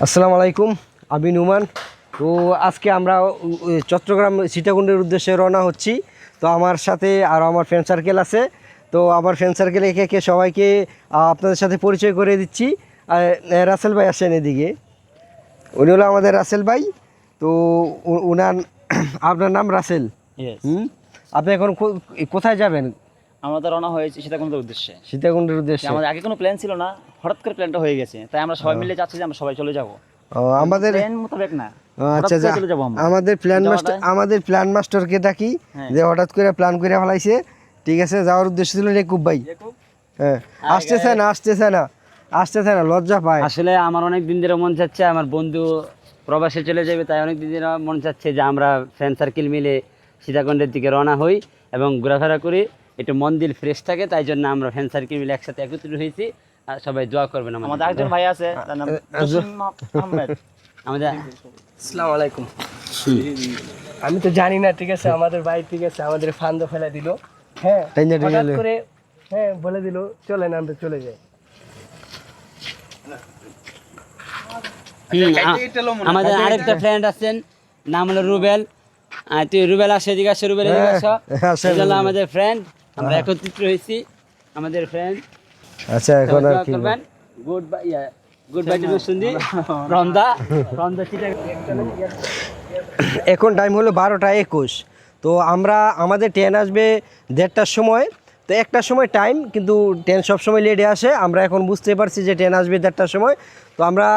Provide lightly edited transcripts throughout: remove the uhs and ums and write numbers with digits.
আসসালামু আলাইকুম, আমি নুমান। তো আজকে আমরা চট্টগ্রাম সীতাকুণ্ডের উদ্দেশ্যে রওনা হচ্ছি। তো আমার সাথে আরও আমার ফ্রেন্ড সার্কেল আছে। তো আমার ফ্রেন্ড সার্কেল একে একে সবাইকে আপনাদের সাথে পরিচয় করে দিচ্ছি। রাসেল ভাই আসেন এদিকে, উনি হলো আমাদের রাসেল ভাই। তো উনার আপনার নাম রাসেল। আপনি এখন কোথায় যাবেন? আমরা তো রওনা হয়েছি সীতাকুণ্ডের উদ্দেশ্যে। সীতাকুণ্ডের উদ্দেশ্যে আমাদের আগে কোনো প্ল্যান ছিল না, হঠাৎ করে প্ল্যানটা হয়ে গেছে, তাই আমরা সবাই মিলে যাচ্ছি যে আমরা সবাই চলে যাব। আমাদের প্ল্যান মোতাবেক না, আচ্ছা, চলে যাব আমরা। আমাদের প্ল্যান মাস্টারকে ডাকি, যে হঠাৎ করে প্ল্যান করে ফেলাইছে। ঠিক আছে, যাওয়ার উদ্দেশ্য ছিল রেকুব ভাই। হ্যাঁ, আসতেছে না, লজ্জা পায়। আসলে আমার অনেক দিন ধরে মন চাচ্ছে, আমার বন্ধু প্রবাসে চলে যাবে, তাই অনেক দিন ধরে মন চাচ্ছে যে আমরা ফ্রেন্ড সার্কেল মিলে সীতাকুণ্ডের দিকে রওনা হই এবং ঘোরাফেরা করি, একটু মন দিল ফ্রেশ থাকে। তাই জন্য আমরা ফ্রেন্ড সার্কেল মিলে একসাথে একত্রিত হয়েছি। আর সবাই দোয়া করবেন। আমাদের একজন ভাই আছে, তার নাম আহমেদ। আমাদের আসসালামু আলাইকুম। আমি তো জানি না, ঠিক আছে, আমাদের ভাই ঠিক আছে আমাদের ফান্দ ফেলে দিল। হ্যাঁ, হঠাৎ করে হ্যাঁ বলে দিল চলেন আমরা চলে যাই। আমাদের আরেকটা ফ্রেন্ড আছেন, নাম হলো রুবেল। তুই রুবেল আসে, এদিকে আসে, রুবেল এদিকে আসো। এগুলো আমাদের ফ্রেন্ড, আমরা একত্রিত হয়েছি আমাদের ফ্রেন্ড। আচ্ছা, এখন আর কি গুড বাই টু সুন্দি রন্দা এখন টাইম হলো 12টা 21। তো আমাদের ট্রেন আসবে 1:30টার সময়। তো 1টার সময় টাইম, কিন্তু ট্রেন সবসময় লেটে আসে। আমরা এখন বুঝতে পারছি যে ট্রেন আসবে 1:30টার সময়। তো আমরা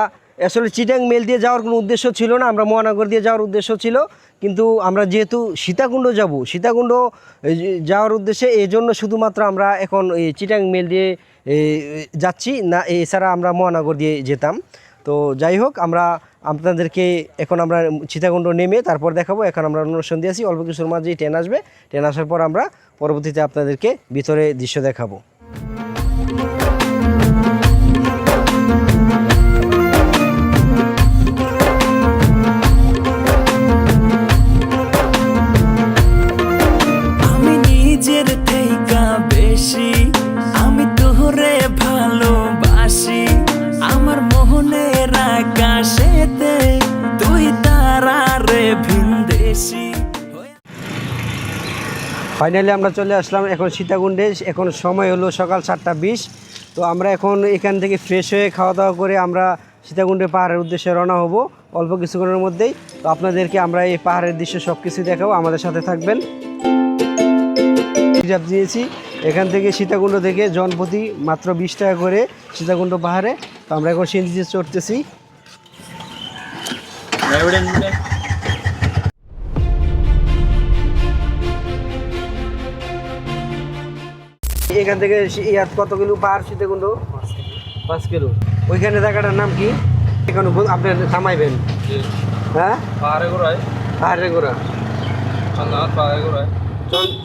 আসলে চিটাং মেল দিয়ে যাওয়ার কোনো উদ্দেশ্য ছিল না, আমরা মহানগর দিয়ে যাওয়ার উদ্দেশ্য ছিল। কিন্তু আমরা যেহেতু সীতাকুণ্ড যাওয়ার উদ্দেশ্যে, এই জন্য শুধুমাত্র আমরা এখন এই চিটাং মেল দিয়ে যাচ্ছি না, এছাড়া আমরা মহানগর দিয়ে যেতাম। তো যাই হোক, আপনাদেরকে এখন আমরা সীতাকুণ্ড নেমে তারপর দেখাবো। এখন আমরা অনুষ্ঠান দিয়েছি, অল্প কিছুর মাঝেই ট্রেন আসবে। ট্রেন আসার পর আমরা পরবর্তীতে আপনাদেরকে ভিতরে দৃশ্য দেখাবো। আমি নিজের থেকে বেশি আমি তোরে ভালোবাসি, আমার মোহনের আকাশেতে তুই তারারে ভিনদেশি। ফাইনালি আমরা চলে আসলাম এখন সীতাকুণ্ডে। এখন সময় হলো সকাল 7:20। তো আমরা এখন এখান থেকে ফ্রেশ হয়ে খাওয়া দাওয়া করে আমরা সীতাকুণ্ডে পাহাড়ের উদ্দেশ্যে রওনা হব অল্প কিছুক্ষণের মধ্যেই। তো আপনাদেরকে আমরা এই পাহাড়ের দৃশ্য সব কিছু দেখাবো, আমাদের সাথে থাকবেন। রিজার্ভ দিয়েছি এখান থেকে সীতাকুণ্ড থেকে জনপ্রতি মাত্র 20 টাকা করে সীতাকুণ্ড পাহাড়ে। তো আমরা এখন সিএনজিতে চড়তেছি। এখান থেকে কত কিলো পাহাড় সীতাকুণ্ড? 5 কিলো। ওইখানে জায়গাটার নাম কি? এখানে আপনি থামাইবেন। হ্যাঁ, পাহাড়ে ঘোরা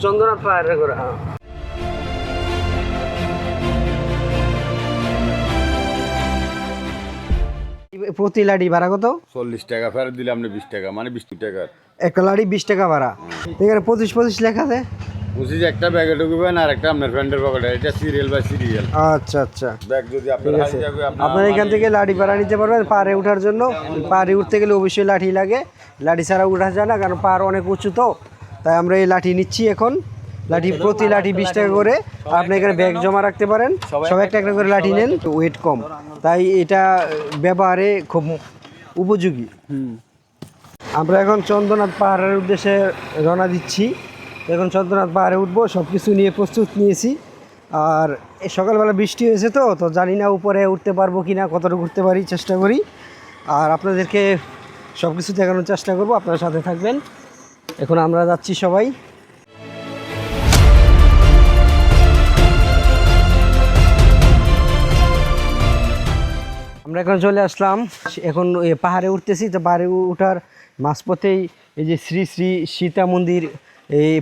চন্দ্রনাথ পাহাড়ে ঘোরা। হ্যাঁ, প্রতি লাড়ি ভাড়া কত? 40 টাকা ফেরত দিলে আপনি 20 টাকা, মানে 20 টাকা। একটা লাড়ি 20 টাকা ভাড়া। এখানে 25 লেখা আছে। বুঝি একটা ব্যাগে ঢুকবেন আর একটা আপনার ফ্রেন্ডের পকেটে, এটা সিরিয়াল বাই সিরিয়াল। আচ্ছা, ব্যাগ যদি আপনার হারিয়ে যাবে, আপনার এখান থেকে লাঠি ভাড়া নিতে পারবেন পাহাড়ে ওঠার জন্য। পাহাড়ে উঠতে গেলে অবশ্যই লাঠি লাগে, লাঠি ছাড়া উঠা যায় না, কারণ পাহাড় অনেক উঁচু। তো তাই আমরা এই লাঠি নিচ্ছি এখন। প্রতি লাঠি 20 টাকা করে। আপনি এখানে ব্যাগ জমা রাখতে পারেন, সবাই একটা একটা করে লাঠি নেন। ওয়েট কম, তাই এটা ব্যবহারে খুব উপযোগী। আমরা এখন চন্দ্রনাথ পাহাড়ের উদ্দেশ্যে রওনা দিচ্ছি। এখন চন্দ্রনাথ পাহাড়ে উঠবো, সব কিছু নিয়ে প্রস্তুত নিয়েছি। আর সকালবেলা বৃষ্টি হয়েছে, তো জানি না উপরে উঠতে পারবো কি না, কতটুকু উঠতে পারি, চেষ্টা করি। আর আপনাদেরকে সব কিছু দেখানোর চেষ্টা করবো, আপনার সাথে থাকবেন। এখন আমরা যাচ্ছি সবাই। আমরা এখন চলে আসলাম, এখন পাহাড়ে উঠতেছি। তো পাহাড়ে ওঠার মাঝপথেই এই যে শ্রী শ্রী সীতা মন্দির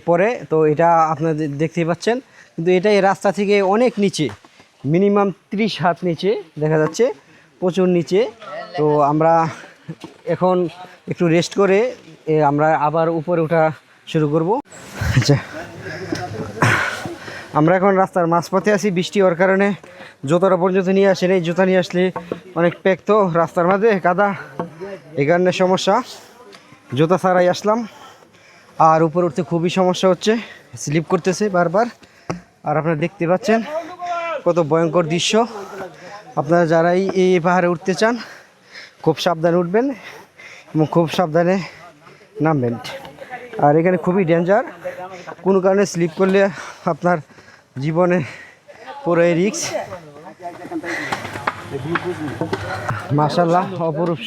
পরে। তো এটা আপনাদের দেখতেই পাচ্ছেন, কিন্তু এটা এই রাস্তা থেকে অনেক নিচে, মিনিমাম 30 হাত নিচে দেখা যাচ্ছে, প্রচুর নিচে। তো আমরা এখন একটু রেস্ট করে আমরা আবার উপরে ওঠা শুরু করব। আচ্ছা, আমরা এখন রাস্তার মাঝপথে আছি, বৃষ্টি হওয়ার কারণে জুতোটা পর্যন্ত নিয়ে আসেন। এই জুতা নিয়ে আসলে অনেক প্যাক তো রাস্তার মাঝে কাদা, এই কারণে সমস্যা, জুতা ছাড়াই আসলাম। আর উপরে উঠতে খুবই সমস্যা হচ্ছে, স্লিপ করতেছে বারবার। আর আপনারা দেখতে পাচ্ছেন কত ভয়ঙ্কর দৃশ্য। আপনারা যারাই এই পাহাড়ে উঠতে চান খুব সাবধানে উঠবেন এবং খুব সাবধানে নামবেন। আর এখানে খুবই ডেঞ্জার, কোনো কারণে স্লিপ করলে আপনার জীবনে পুরোই রিস্ক। মাশাআল্লাহ, অপরূপ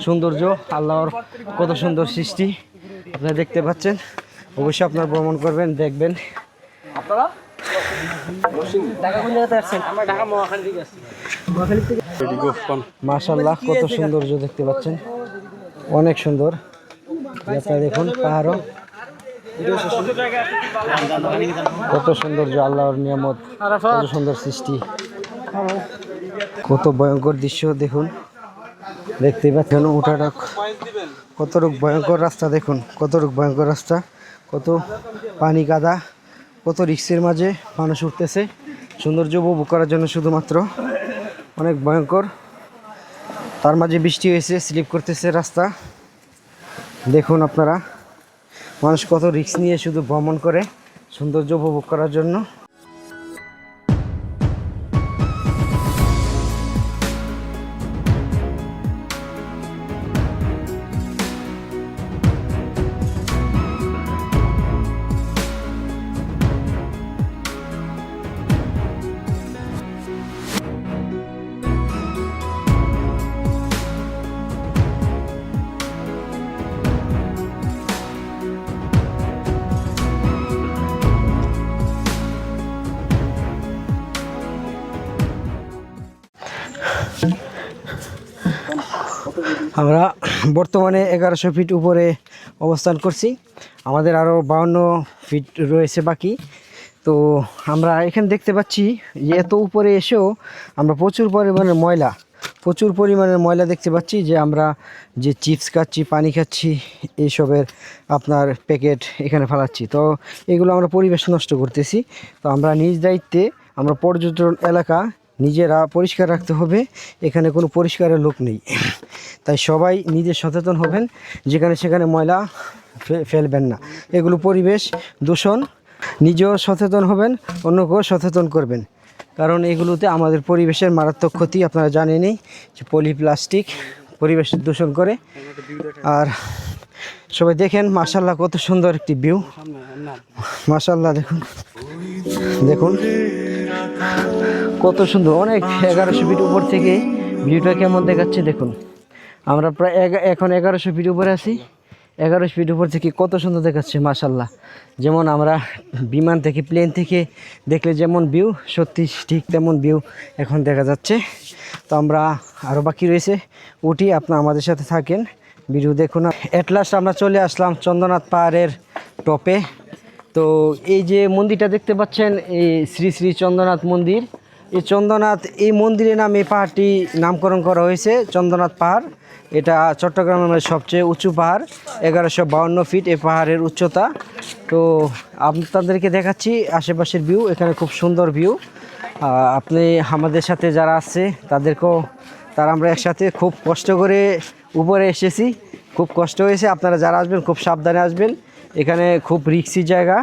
সৌন্দর্য, আল্লাহর কত সুন্দর সৃষ্টি আপনারা দেখতে পাচ্ছেন। অবশ্যই আপনারা ভ্রমণ করবেন, দেখবেন। মাশাআল্লাহ, কত সৌন্দর্য দেখতে পাচ্ছেন, অনেক সুন্দর। আপনারা দেখুন পাহাড়ও কত সৌন্দর্য, আল্লাহর নিয়ামত, কত সুন্দর সৃষ্টি, কত ভয়ঙ্কর দৃশ্য দেখুন, দেখতেই পাচ্ছেন। ওঠাটা কতটুক ভয়ঙ্কর রাস্তা, দেখুন কতটুক ভয়ঙ্কর রাস্তা, কত পানি কাদা, কত রিক্সের মাঝে মানুষ উঠতেছে সৌন্দর্য উপভোগ করার জন্য শুধুমাত্র। অনেক ভয়ঙ্কর, তার মাঝে বৃষ্টি হয়েছে, স্লিপ করতেছে রাস্তা। দেখুন আপনারা, মানুষ কত রিস্ক নিয়ে শুধু ভ্রমণ করে সৌন্দর্য উপভোগ করার জন্য। আমরা বর্তমানে 1100 ফিট উপরে অবস্থান করছি, আমাদের আরও 52 ফিট রয়েছে বাকি। তো আমরা এখানে দেখতে পাচ্ছি যে এত উপরে এসেও আমরা প্রচুর পরিমাণের ময়লা দেখতে পাচ্ছি। যে আমরা যে চিপস খাচ্ছি, পানি খাচ্ছি, এইসবের আপনার প্যাকেট এখানে ফেলাচ্ছি। তো এগুলো আমরা পরিবেশ নষ্ট করতেছি। তো আমরা নিজ দায়িত্বে, আমরা পর্যটন এলাকা নিজেরা পরিষ্কার রাখতে হবে, এখানে কোনো পরিষ্কারের লোক নেই। তাই সবাই নিজে সচেতন হবেন, যেখানে সেখানে ময়লা ফেলবেন না, এগুলো পরিবেশ দূষণ। নিজেও সচেতন হবেন, অন্যকেও সচেতন করবেন, কারণ এগুলোতে আমাদের পরিবেশের মারাত্মক ক্ষতি। আপনারা জানেনই যে প্লাস্টিক পরিবেশ দূষণ করে। আর সবাই দেখেন মাশাআল্লাহ, কত সুন্দর একটি ভিউ, মাশাআল্লাহ। দেখুন কত সুন্দর, অনেক 1100 ফিট উপর থেকে ভিউটা কেমন দেখাচ্ছে দেখুন। আমরা প্রায় এখন 1100 ফিট উপরে আছি। 1100 ফিট উপর থেকে কত সুন্দর দেখাচ্ছে মাশাআল্লাহ। যেমন আমরা বিমান থেকে, প্লেন থেকে দেখলে যেমন ভিউ, সত্যি ঠিক তেমন ভিউ এখন দেখা যাচ্ছে। তো আমরা আরও বাকি রয়েছে, উঠি, আপনারা আমাদের সাথে থাকেন, ভিডিও দেখুন। এট লাস্ট আমরা চলে আসলাম চন্দ্রনাথ পাহাড়ের টপে। তো এই যে মন্দিরটা দেখতে পাচ্ছেন, এই শ্রী শ্রী চন্দ্রনাথ মন্দির। এই মন্দিরের নামে এই পাহাড়টি নামকরণ করা হয়েছে চন্দ্রনাথ পাহাড়। এটা চট্টগ্রামের সবচেয়ে উঁচু পাহাড়, 1152 ফিট এই পাহাড়ের উচ্চতা। তো আপনাদেরকে দেখাচ্ছি আশেপাশের ভিউ, এখানে খুব সুন্দর ভিউ। আপনি আমাদের সাথে যারা আছে তারা আমরা একসাথে খুব কষ্ট করে উপরে এসেছি, খুব কষ্ট হয়েছে। আপনারা যারা আসবেন খুব সাবধানে আসবেন, এখানে খুব রিস্কি জায়গা।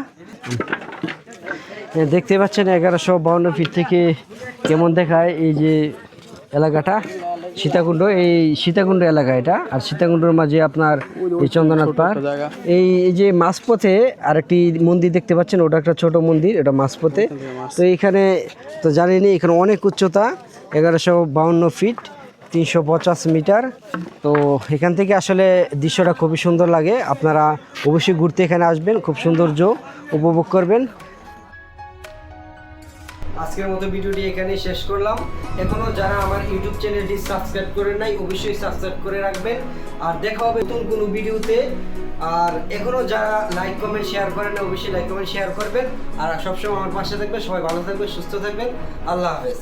দেখতে পাচ্ছেন 1152 ফিট থেকে কেমন দেখায় এই যে এলাকাটা, সীতাকুণ্ড, এই সীতাকুণ্ড এলাকা এটা। আর সীতাকুণ্ডের মাঝে আপনার এই চন্দ্রনাথ পাহাড়। এই যে মাঝপথে আরেকটি মন্দির দেখতে পাচ্ছেন, ওটা একটা ছোট মন্দির, এটা মাঝপথে। তো এখানে তো জানেনই, এখানে অনেক উচ্চতা, 1152 ফিট, 350 মিটার। তো এখান থেকে আসলে দৃশ্যটা খুবই সুন্দর লাগে। আপনারা অবশ্যই ঘুরতে এখানে আসবেন, খুব সৌন্দর্য উপভোগ করবেন। আজকের মতো ভিডিওটি এখানেই শেষ করলাম। এখনও যারা আমার ইউটিউব চ্যানেলটি সাবস্ক্রাইব করে নাই, অবশ্যই সাবস্ক্রাইব করে রাখবেন। আর দেখা হবে নতুন কোনো ভিডিওতে। আর এখনও যারা লাইক কমেন্ট শেয়ার করেন না, অবশ্যই লাইক কমেন্ট শেয়ার করবেন। আর সবসময় আমার পাশে থাকবেন। সবাই ভালো থাকবেন, সুস্থ থাকবেন। আল্লাহ হাফেজ।